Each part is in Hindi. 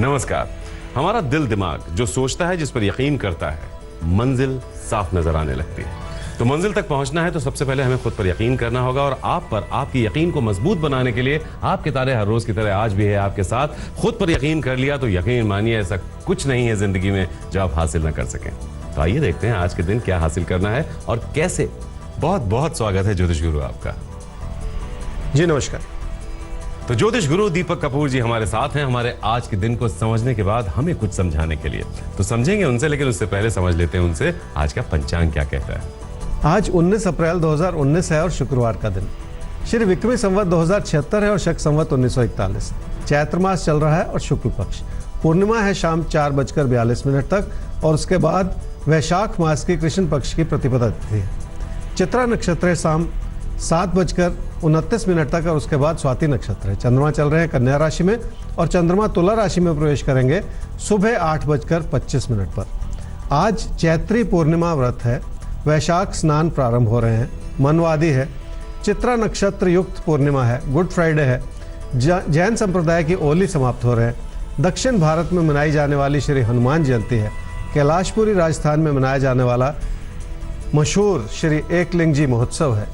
नमस्कार। हमारा दिल दिमाग जो सोचता है, जिस पर यकीन करता है, मंजिल साफ नजर आने लगती है। तो मंजिल तक पहुंचना है तो सबसे पहले हमें खुद पर यकीन करना होगा, और आप पर आपकी यकीन को मजबूत बनाने के लिए आपके तारे हर रोज की तरह आज भी है आपके साथ। खुद पर यकीन कर लिया तो यकीन मानिए ऐसा कुछ नहीं है जिंदगी में जो आप हासिल ना कर सकें। तो आइए देखते हैं आज के दिन क्या हासिल करना है और कैसे। बहुत बहुत स्वागत है ज्योतिष गुरु आपका। जी नमस्कार। तो ज्योतिष गुरु दीपक कपूर जी हमारे साथ हैं, हमारे आज के दिन को समझने के बाद हमें कुछ समझाने के लिए। तो समझेंगे उनसे, लेकिन उससे पहले समझ लेते हैं उनसे आज का पंचांग क्या कहता है। आज 19 अप्रैल 2019 है और शुक्रवार का दिन। श्री विक्रमी संवत 2076 है और शक संवत 1941। चैत्र मास चल रहा है और शुक्ल पक्ष। पूर्णिमा है शाम 4:42 तक और उसके बाद वैशाख मास की कृष्ण पक्ष की प्रतिपदा तिथि है। चित्रा नक्षत्र है शाम 7:29 तक और उसके बाद स्वाति नक्षत्र है। चंद्रमा चल रहे हैं कन्या राशि में और चंद्रमा तुला राशि में प्रवेश करेंगे सुबह 8:25 पर। आज चैत्री पूर्णिमा व्रत है। वैशाख स्नान प्रारंभ हो रहे हैं। मनवादी है। चित्रा नक्षत्र युक्त पूर्णिमा है। गुड फ्राइडे है। जैन संप्रदाय की ओली समाप्त हो रहे हैं। दक्षिण भारत में मनाई जाने वाली श्री हनुमान जयंती है। कैलाशपुरी राजस्थान में मनाया जाने वाला मशहूर श्री एकलिंगजी महोत्सव है।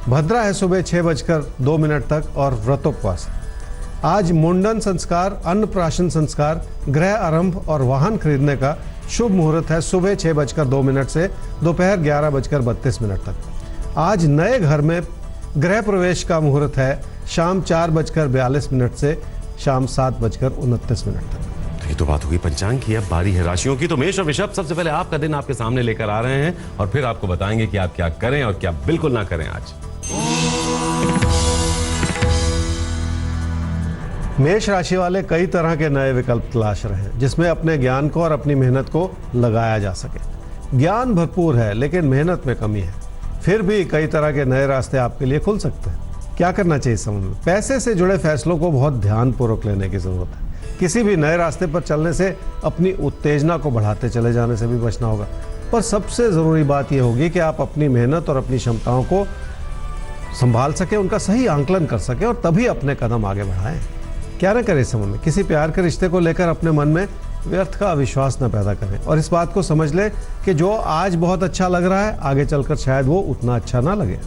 भद्रा है सुबह 6:02 तक और व्रतोपवास। आज मुंडन संस्कार, अन्नप्राशन संस्कार, गृह आरंभ और वाहन खरीदने का शुभ मुहूर्त है सुबह 6:02 से दोपहर 11:32 तक। आज नए घर में गृह प्रवेश का मुहूर्त है शाम 4:42 से शाम 7:29 तक। ये तो बात होगी पंचांग की। अब बारी है राशियों की। तो मेष और वृषभ सबसे पहले आपका दिन आपके सामने लेकर आ रहे हैं और फिर आपको बताएंगे कि आप क्या करें और क्या बिल्कुल ना करें आज। मेष राशि वाले कई तरह के नए विकल्प तलाश रहे हैं जिसमें अपने ज्ञान को और अपनी मेहनत को लगाया जा सके। ज्ञान भरपूर है लेकिन मेहनत में कमी है। फिर भी कई तरह के नए रास्ते आपके लिए खुल सकते हैं। क्या करना चाहिए इस समय में? पैसे से जुड़े फैसलों को बहुत ध्यानपूर्वक लेने की जरूरत है। किसी भी नए रास्ते पर चलने से अपनी उत्तेजना को बढ़ाते चले जाने से भी बचना होगा। पर सबसे ज़रूरी बात यह होगी कि आप अपनी मेहनत और अपनी क्षमताओं को संभाल सकें, उनका सही आंकलन कर सकें और तभी अपने कदम आगे बढ़ाएं। क्या न करें इस समय में? किसी प्यार के रिश्ते को लेकर अपने मन में व्यर्थ का अविश्वास न पैदा करें और इस बात को समझ लें कि जो आज बहुत अच्छा लग रहा है आगे चलकर शायद वो उतना अच्छा ना लगे।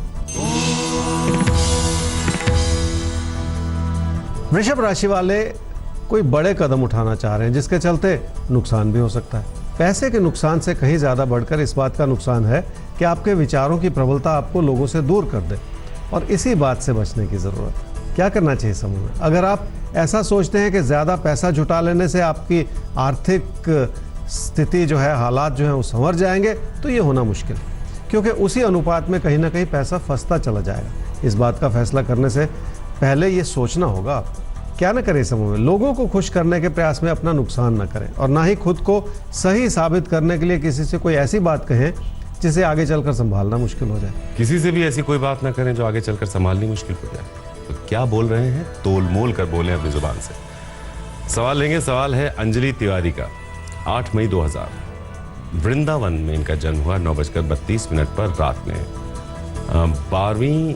वृषभ राशि वाले कोई बड़े कदम उठाना चाह रहे हैं जिसके चलते नुकसान भी हो सकता है। पैसे के नुकसान से कहीं ज्यादा बढ़कर इस बात का नुकसान है कि आपके विचारों की प्रबलता आपको लोगों से दूर कर दे और इसी बात से बचने की जरूरत है। क्या करना चाहिए समूह में? अगर आप ऐसा सोचते हैं कि ज्यादा पैसा जुटा लेने से आपकी आर्थिक स्थिति जो है, हालात जो है वो संवर जाएंगे, तो ये होना मुश्किल है क्योंकि उसी अनुपात में कहीं ना कहीं पैसा फंसता चला जाएगा। इस बात का फैसला करने से पहले ये सोचना होगा आपको। क्या न करें समूह में? लोगों को खुश करने के प्रयास में अपना नुकसान न करें और ना ही खुद को सही साबित करने के लिए किसी से कोई ऐसी बात कहें जिसे आगे चलकर संभालना मुश्किल हो जाए। किसी से भी ऐसी कोई बात ना करें जो आगे चलकर संभालनी मुश्किल हो जाए। तो क्या बोल रहे हैं? तोल मोल कर बोलें अपनी जुबान से। सवाल लेंगे। सवाल है अंजलि तिवारी का। 8 मई 2000 वृंदावन में इनका जन्म हुआ 9:32 पर रात में। 12वीं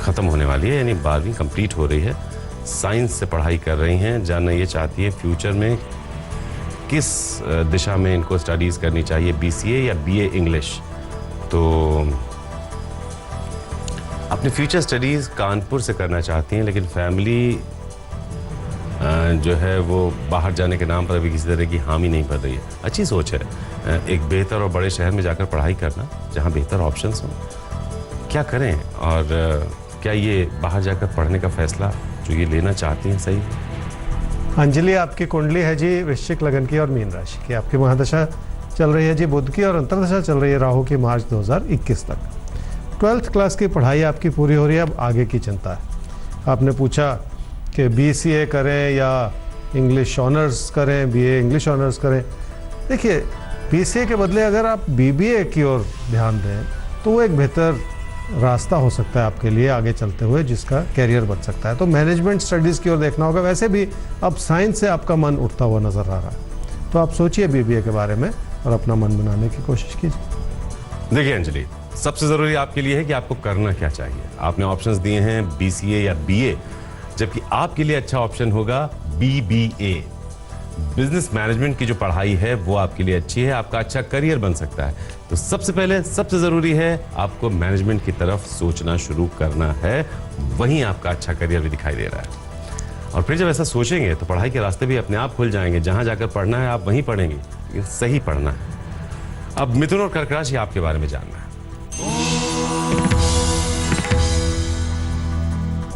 खत्म होने वाली है, यानी 12वीं कंप्लीट हो रही है। साइंस से पढ़ाई कर रही हैं। जानना ये चाहती है फ्यूचर में किस दिशा में इनको स्टडीज करनी चाहिए, BCA या BA इंग्लिश। तो अपने फ्यूचर स्टडीज कानपुर से करना चाहती हैं, लेकिन फैमिली जो है वो बाहर जाने के नाम पर अभी किसी तरह की हामी नहीं भर रही है। अच्छी सोच है एक बेहतर और बड़े शहर में जाकर पढ़ाई करना जहां बेहतर ऑप्शंस हों। क्या करें और क्या ये बाहर जाकर पढ़ने का फैसला जो ये लेना चाहती हैं सही? अंजलि, आपकी कुंडली है जी वृश्चिक लगन की और मीन राशि की। आपकी महादशा चल रही है जी बुध की और अंतर्दशा चल रही है राहु की मार्च 2021 तक। 12th क्लास की पढ़ाई आपकी पूरी हो रही है। अब आगे की चिंता है। आपने पूछा कि BCA करें या इंग्लिश ऑनर्स करें, BA इंग्लिश ऑनर्स करें। देखिए, BCA के बदले अगर आप BBA की ओर ध्यान दें तो वो एक बेहतर रास्ता हो सकता है आपके लिए आगे चलते हुए, जिसका कैरियर बन सकता है। तो मैनेजमेंट स्टडीज़ की ओर देखना होगा। वैसे भी अब साइंस से आपका मन उठता हुआ नजर आ रहा है, तो आप सोचिए BBA के बारे में और अपना मन बनाने की कोशिश कीजिए। देखिए अंजलि, सबसे ज़रूरी आपके लिए है कि आपको करना क्या चाहिए। आपने ऑप्शंस दिए हैं BCA या BA, जबकि आपके लिए अच्छा ऑप्शन होगा BBA। बिजनेस मैनेजमेंट की जो पढ़ाई है वो आपके लिए अच्छी है, आपका अच्छा करियर बन सकता है। तो सबसे पहले सबसे जरूरी है आपको मैनेजमेंट की तरफ सोचना शुरू करना है, वहीं आपका अच्छा करियर भी दिखाई दे रहा है। और फिर जब ऐसा सोचेंगे तो पढ़ाई के रास्ते भी अपने आप खुल जाएंगे। जहां जाकर पढ़ना है आप वहीं पढ़ेंगे, लेकिन सही पढ़ना है। अब मिथुन और कर्क राशि आपके बारे में जानना है।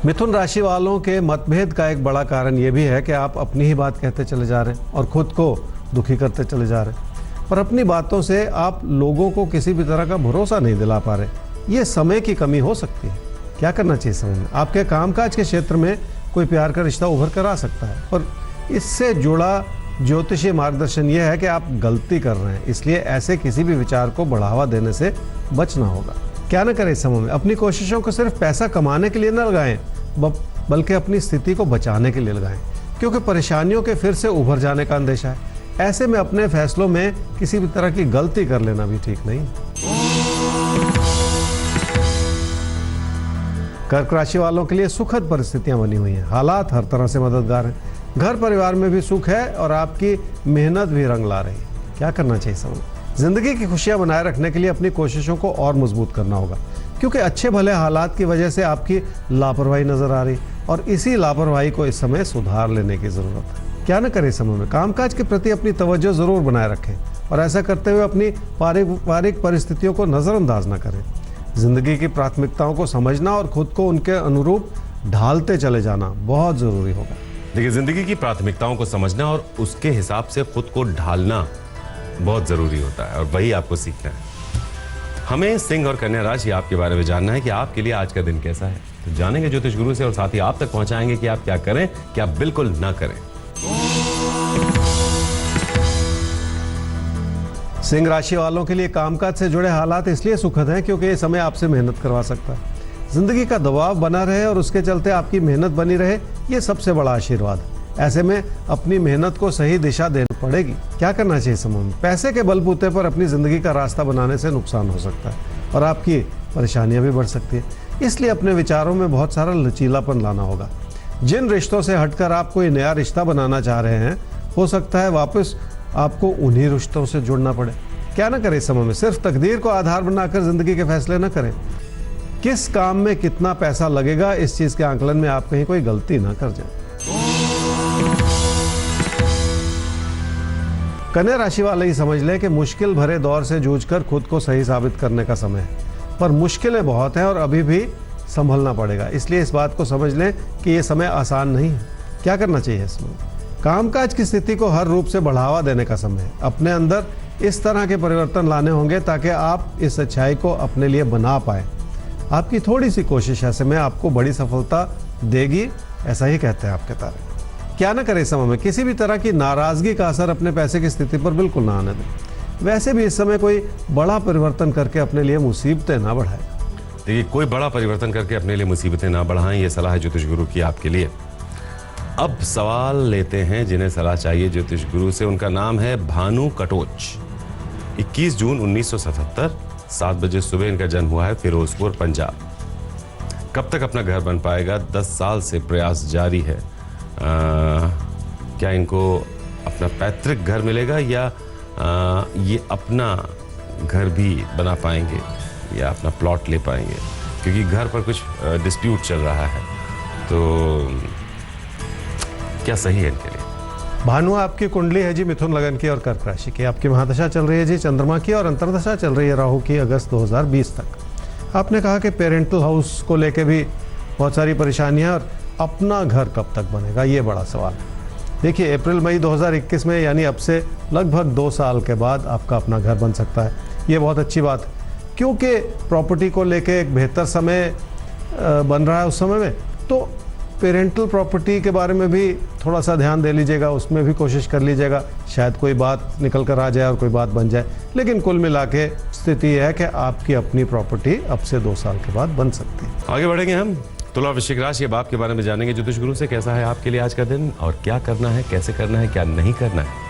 मिथुन राशि वालों के मतभेद का एक बड़ा कारण यह भी है कि आप अपनी ही बात कहते चले जा रहे हैं और खुद को दुखी करते चले जा रहे हैं, और अपनी बातों से आप लोगों को किसी भी तरह का भरोसा नहीं दिला पा रहे। ये समय की कमी हो सकती है। क्या करना चाहिए समय में? आपके कामकाज के क्षेत्र में कोई प्यार का रिश्ता उभर कर आ सकता है, और इससे जुड़ा ज्योतिषीय मार्गदर्शन यह है कि आप गलती कर रहे हैं, इसलिए ऐसे किसी भी विचार को बढ़ावा देने से बचना होगा। क्या न करें इस समय में? अपनी कोशिशों को सिर्फ पैसा कमाने के लिए न लगाएं, बल्कि अपनी स्थिति को बचाने के लिए लगाएं, क्योंकि परेशानियों के फिर से उभर जाने का अंदेशा है। ऐसे में अपने फैसलों में किसी भी तरह की गलती कर लेना भी ठीक नहीं। कर्क राशि वालों के लिए सुखद परिस्थितियां बनी हुई हैं। हालात हर तरह से मददगार हैं। घर परिवार में भी सुख है और आपकी मेहनत भी रंग ला रही है। क्या करना चाहिए समय? जिंदगी की खुशियां बनाए रखने के लिए अपनी कोशिशों को और मजबूत करना होगा, क्योंकि अच्छे भले हालात की वजह से आपकी लापरवाही नजर आ रही, और इसी लापरवाही को इस समय सुधार लेने की जरूरत है। क्या न करें इस समय में? कामकाज के प्रति अपनी तवज्जो जरूर बनाए रखें, और ऐसा करते हुए अपनी पारिवारिक परिस्थितियों को नजरअंदाज न करें। जिंदगी की प्राथमिकताओं को समझना और खुद को उनके अनुरूप ढालते चले जाना बहुत जरूरी होगा। देखिए, जिंदगी की प्राथमिकताओं को समझना और उसके हिसाब से खुद को ढालना बहुत जरूरी होता है, और वही आपको सीखना है। हमें सिंह और कन्या राशि आपके बारे में जानना है कि आपके लिए आज का दिन कैसा है। तो जानेंगे ज्योतिष गुरु से, और साथ ही आप तक पहुंचाएंगे कि आप क्या करें, क्या बिल्कुल ना करें। सिंह राशि वालों के लिए कामकाज से जुड़े हालात इसलिए सुखद हैं क्योंकि ये समय आपसे मेहनत करवा सकता है। जिंदगी का दबाव बना रहे और उसके चलते आपकी मेहनत बनी रहे, ये सबसे बड़ा आशीर्वाद है। ऐसे में अपनी मेहनत को सही दिशा देनी पड़ेगी। क्या करना चाहिए समय में? पैसे के बलबूते पर अपनी जिंदगी का रास्ता बनाने से नुकसान हो सकता है और आपकी परेशानियां भी बढ़ सकती है। इसलिए अपने विचारों में बहुत सारा लचीलापन लाना होगा। जिन रिश्तों से हटकर आप कोई नया रिश्ता बनाना चाह रहे हैं, हो सकता है वापस आपको उन्हीं रिश्तों से जुड़ना पड़े। क्या ना करें इस समय में? सिर्फ तकदीर को आधार बनाकर जिंदगी के फैसले न करें। किस काम में कितना पैसा लगेगा, इस चीज के आंकलन में आप कहीं कोई गलती ना कर जाए। कन्या राशि वाले ही समझ लें कि मुश्किल भरे दौर से जूझकर खुद को सही साबित करने का समय है, पर मुश्किलें बहुत हैं और अभी भी संभलना पड़ेगा। इसलिए इस बात को समझ लें कि ये समय आसान नहीं है। क्या करना चाहिए इसमें? कामकाज की स्थिति को हर रूप से बढ़ावा देने का समय है। अपने अंदर इस तरह के परिवर्तन लाने होंगे ताकि आप इस अच्छाई को अपने लिए बना पाए। आपकी थोड़ी सी कोशिश ऐसे में आपको बड़ी सफलता देगी, ऐसा ही कहते हैं आपके तारे। क्या ना करें इस समय में? किसी भी तरह की नाराजगी का असर अपने पैसे की स्थिति पर बिल्कुल ना आने दें। वैसे भी इस समय कोई बड़ा परिवर्तन करके अपने लिए मुसीबतें ना बढ़ाएं। देखिए, कोई बड़ा परिवर्तन करके अपने लिए मुसीबतें ना बढ़ाएं, ये सलाह है ज्योतिष गुरु की आपके लिए। अब सवाल लेते हैं जिन्हें सलाह चाहिए ज्योतिष गुरु से। उनका नाम है भानु कटोच। 21 जून 1977, 7 बजे सुबह इनका जन्म हुआ है, फिरोजपुर, पंजाब। कब तक अपना घर बन पाएगा? 10 साल से प्रयास जारी है। क्या इनको अपना पैतृक घर मिलेगा, या ये अपना घर भी बना पाएंगे, या अपना प्लॉट ले पाएंगे? क्योंकि घर पर कुछ डिस्प्यूट चल रहा है, तो क्या सही है इनके लिए? भानु, आपकी कुंडली है जी मिथुन लगन की और कर्क राशि की। आपकी महादशा चल रही है जी चंद्रमा की, और अंतर्दशा चल रही है राहु की अगस्त 2020 तक। आपने कहा कि पेरेंटल हाउस को लेके भी बहुत सारी परेशानियां, और अपना घर कब तक बनेगा, ये बड़ा सवाल है। देखिए, अप्रैल मई 2021 में, यानी अब से लगभग 2 साल के बाद आपका अपना घर बन सकता है। ये बहुत अच्छी बात है, क्योंकि प्रॉपर्टी को लेके एक बेहतर समय बन रहा है उस समय में। तो पेरेंटल प्रॉपर्टी के बारे में भी थोड़ा सा ध्यान दे लीजिएगा, उसमें भी कोशिश कर लीजिएगा, शायद कोई बात निकल कर आ जाए और कोई बात बन जाए। लेकिन कुल मिला के स्थिति है कि आपकी अपनी प्रॉपर्टी अब से 2 साल के बाद बन सकती है। आगे बढ़ेंगे हम तुला वृश्चिक राशि। अब आपके बारे में जानेंगे ज्योतिष गुरु से, कैसा है आपके लिए आज का दिन, और क्या करना है, कैसे करना है, क्या नहीं करना है।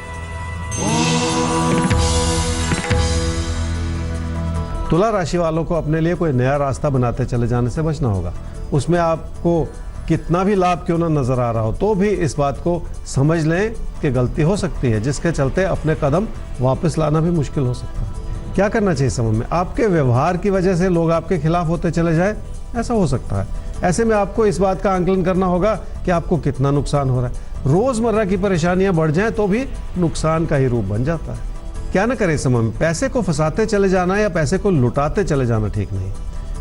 तुला राशि वालों को अपने लिए कोई नया रास्ता बनाते चले जाने से बचना होगा। उसमें आपको कितना भी लाभ क्यों ना नजर आ रहा हो, तो भी इस बात को समझ लें कि गलती हो सकती है, जिसके चलते अपने कदम वापस लाना भी मुश्किल हो सकता है। क्या करना चाहिए समय में? आपके व्यवहार की वजह से लोग आपके खिलाफ होते चले जाए, ऐसा हो सकता है। ऐसे में आपको इस बात का आंकलन करना होगा कि आपको कितना नुकसान हो रहा है। रोजमर्रा की परेशानियां बढ़ जाएं तो भी नुकसान का ही रूप बन जाता है। क्या ना करें समय में? पैसे को फंसाते चले जाना या पैसे को लुटाते चले जाना ठीक नहीं,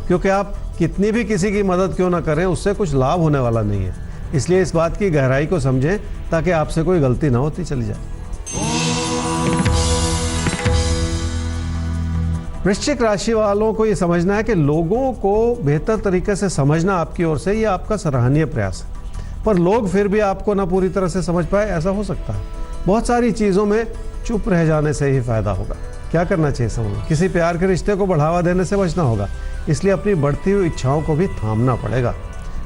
क्योंकि आप कितनी भी किसी की मदद क्यों ना करें, उससे कुछ लाभ होने वाला नहीं है। इसलिए इस बात की गहराई को समझें ताकि आपसे कोई गलती ना होती चली जाए। वृश्चिक राशि वालों को ये समझना है कि लोगों को बेहतर तरीके से समझना आपकी ओर से ये आपका सराहनीय प्रयास है, पर लोग फिर भी आपको ना पूरी तरह से समझ पाए, ऐसा हो सकता है। बहुत सारी चीज़ों में चुप रह जाने से ही फायदा होगा। क्या करना चाहिए समझ? किसी प्यार के रिश्ते को बढ़ावा देने से बचना होगा, इसलिए अपनी बढ़ती हुई इच्छाओं को भी थामना पड़ेगा।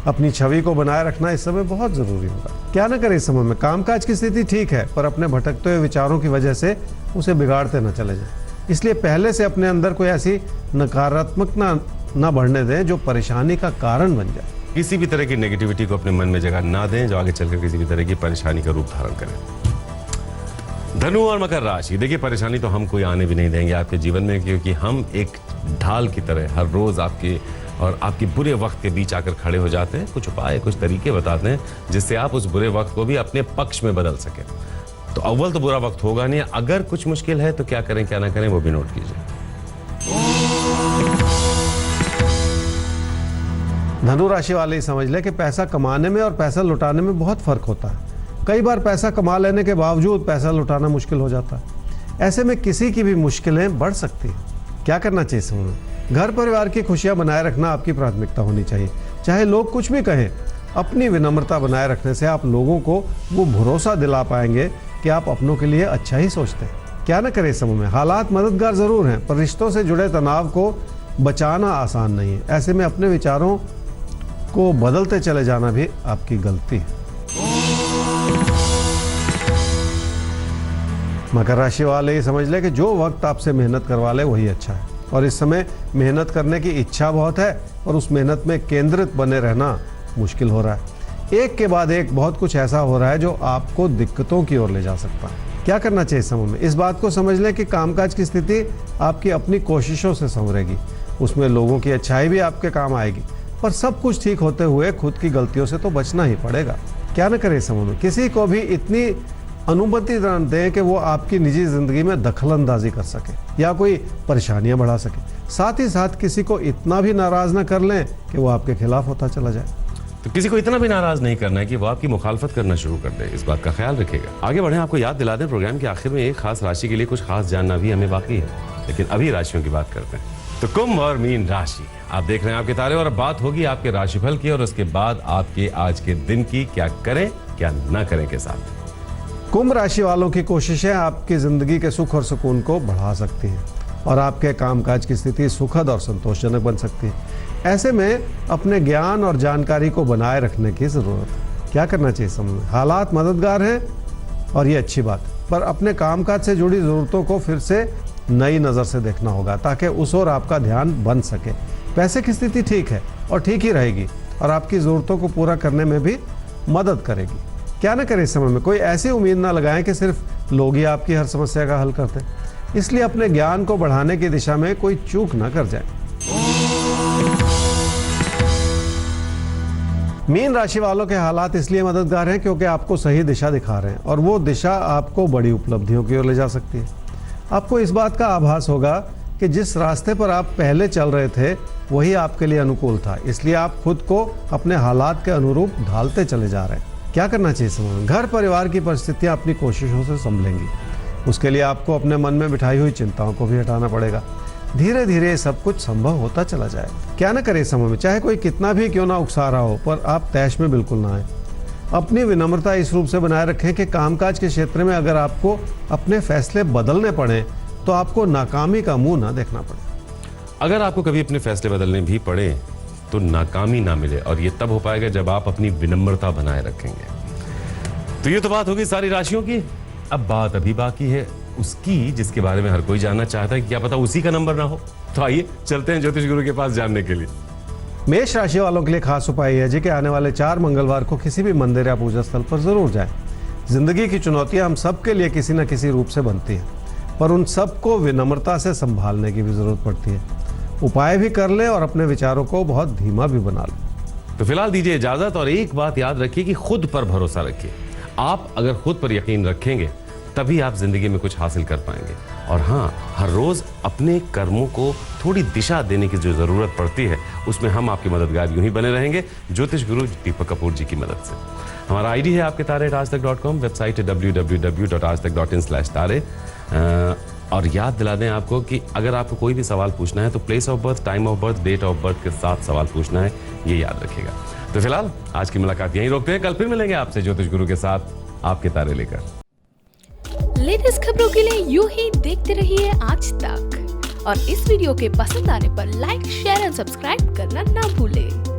अपनी छवि को बनाए रखना इस समय बहुत जरूरी होगा। क्या ना करें इस समय में? कामकाज की स्थिति ठीक है, पर अपने भटकते हुए विचारों की वजह से उसे बिगाड़ते न चले जाएं। इसलिए पहले से अपने अंदर कोई ऐसी नकारात्मकता न बढ़ने दें जो परेशानी का कारण बन जाए। किसी भी तरह की नेगेटिविटी को अपने मन में जगह ना दें जो आगे चलकर किसी भी तरह की परेशानी का रूप धारण करे। धनु और मकर राशि, देखिए परेशानी तो हम कोई आने भी नहीं देंगे आपके जीवन में, क्योंकि हम एक ढाल की तरह हर रोज आपके और आपके बुरे वक्त के बीच आकर खड़े हो जाते हैं। कुछ उपाय, कुछ तरीके बताते हैं जिससे आप उस बुरे वक्त को भी अपने पक्ष में बदल सके। तो अव्वल तो बुरा वक्त होगा नहीं, अगर कुछ मुश्किल है तो क्या करें क्या ना करें वो भी नोट कीजिए। धनु राशि वाले ही समझ ले कि पैसा कमाने में और पैसा लुटाने में बहुत फर्क होता है। कई बार पैसा कमा लेने के बावजूद पैसा लुटाना मुश्किल हो जाता है। ऐसे में किसी की भी मुश्किलें बढ़ सकती हैं। क्या करना चाहिए समझ? घर परिवार की खुशियां बनाए रखना आपकी प्राथमिकता होनी चाहिए, चाहे लोग कुछ भी कहें। अपनी विनम्रता बनाए रखने से आप लोगों को वो भरोसा दिला पाएंगे कि आप अपनों के लिए अच्छा ही सोचते हैं। क्या ना करें समय में? हालात मददगार जरूर हैं, पर रिश्तों से जुड़े तनाव को बचाना आसान नहीं है। ऐसे में अपने विचारों को बदलते चले जाना भी आपकी गलती है। मकर राशि वाले ये समझ ले कि जो वक्त आपसे मेहनत करवा ले वही अच्छा है, और इस समय मेहनत करने की इच्छा बहुत है और उस मेहनत में केंद्रित बने रहना मुश्किल हो रहा है। एक के बाद एक बहुत कुछ ऐसा हो रहा है जो आपको दिक्कतों की ओर ले जा सकता है। क्या करना चाहिए समय में? इस बात को समझ लें कि कामकाज की स्थिति आपकी अपनी कोशिशों से संवरेगी, उसमें लोगों की अच्छाई भी आपके काम आएगी, पर सब कुछ ठीक होते हुए खुद की गलतियों से तो बचना ही पड़ेगा। क्या न करें समय में? किसी को भी इतनी अनुमति न दें कि वो आपकी निजी जिंदगी में दखल अंदाजी कर सके या कोई परेशानियां बढ़ा सके। साथ ही साथ किसी को इतना भी नाराज न कर लें कि वो आपके खिलाफ होता चला जाए। तो किसी को इतना भी नाराज नहीं करना है कि वो आपकी मुखालफत करना शुरू कर दे, इस बात का ख्याल रखिएगा। आगे बढ़ें, आपको याद दिला दें प्रोग्राम के आखिर में एक खास राशि के लिए कुछ खास जानना भी हमें बाकी है, लेकिन अभी राशियों की बात करते हैं। तो कुंभ और मीन राशि, आप देख रहे हैं आपके तारे, और अब बात होगी आपके राशिफल की और उसके बाद आपके आज के दिन की क्या करें क्या ना करें के साथ। कुंभ राशि वालों की कोशिशें आपकी जिंदगी के सुख और सुकून को बढ़ा सकती हैं और आपके कामकाज की स्थिति सुखद और संतोषजनक बन सकती है। ऐसे में अपने ज्ञान और जानकारी को बनाए रखने की जरूरत है। क्या करना चाहिए समय? हालात मददगार हैं और ये अच्छी बात, पर अपने कामकाज से जुड़ी जरूरतों को फिर से नई नज़र से देखना होगा ताकि उस ओर आपका ध्यान बन सके। पैसे की स्थिति ठीक है और ठीक ही रहेगी और आपकी ज़रूरतों को पूरा करने में भी मदद करेगी। क्या न करें इस समय में? कोई ऐसी उम्मीद ना लगाएं कि सिर्फ लोग ही आपकी हर समस्या का हल करते हैं। इसलिए अपने ज्ञान को बढ़ाने की दिशा में कोई चूक ना कर जाए। मीन राशि वालों के हालात इसलिए मददगार हैं क्योंकि आपको सही दिशा दिखा रहे हैं और वो दिशा आपको बड़ी उपलब्धियों की ओर ले जा सकती है। आपको इस बात का आभास होगा कि जिस रास्ते पर आप पहले चल रहे थे वही आपके लिए अनुकूल था, इसलिए आप खुद को अपने हालात के अनुरूप ढालते चले जा रहे हैं। क्या करना चाहिए समय? घर परिवार की परिस्थितियां अपनी कोशिशों से संभलेंगी। उसके लिए आपको अपने मन में बिठाई हुई चिंताओं को भी हटाना पड़ेगा। धीरे धीरे सब कुछ संभव होता चला जाए। क्या न करें समय में? चाहे कोई कितना भी क्यों ना उकसा रहा हो, पर आप तैश में बिल्कुल ना आए। अपनी विनम्रता इस रूप से बनाए रखें कि कामकाज के क्षेत्र में अगर आपको अपने फैसले बदलने पड़े तो आपको नाकामी का मुंह ना देखना पड़े। अगर आपको कभी अपने फैसले बदलने भी पड़े तो नाकामी ना मिले, और ये तब हो पाएगा जब आप अपनी विनम्रता बनाए रखेंगे। तो ये तो बात होगी सारी राशियों की। अब बात अभी बाकी है उसकी जिसके बारे में हर कोई जानना चाहता है कि क्या पता उसी का नंबर ना हो। तो आइए चलते हैं ज्योतिष गुरु के पास जानने के लिए। मेष राशि वालों के लिए खास उपाय यह है जी कि आने वाले 4 मंगलवार को किसी भी मंदिर या पूजा स्थल पर जरूर जाएं। जिंदगी की चुनौतियां हम सबके लिए किसी न किसी रूप से बनती हैं, पर उन सबको विनम्रता से संभालने की भी जरूरत पड़ती है। उपाय भी कर लें और अपने विचारों को बहुत धीमा भी बना लें। तो फिलहाल दीजिए इजाजत, और एक बात याद रखिए कि खुद पर भरोसा रखिए। आप अगर खुद पर यकीन रखेंगे तभी आप जिंदगी में कुछ हासिल कर पाएंगे। और हाँ, हर रोज अपने कर्मों को थोड़ी दिशा देने की जो जरूरत पड़ती है, उसमें हम आपके मददगार यूं ही बने रहेंगे, ज्योतिष गुरु दीपक कपूर जी की मदद से। हमारा आईडी है आपके तारे @aajtak.com, वेबसाइट है www.aajtak.in/तारे। और याद दिला दें आपको कि अगर आपको कोई भी सवाल पूछना है तो place of birth, time of birth, date of birth के साथ सवाल पूछना है, ये याद रखिएगा। तो फिलहाल आज की मुलाकात यहीं रोकते हैं। कल फिर मिलेंगे आपसे ज्योतिष गुरु के साथ आपके तारे लेकर। लेटेस्ट खबरों के लिए यूं ही देखते रहिए आज तक, और इस वीडियो के पसंद आने पर लाइक, शेयर एंड सब्सक्राइब करना ना भूलें।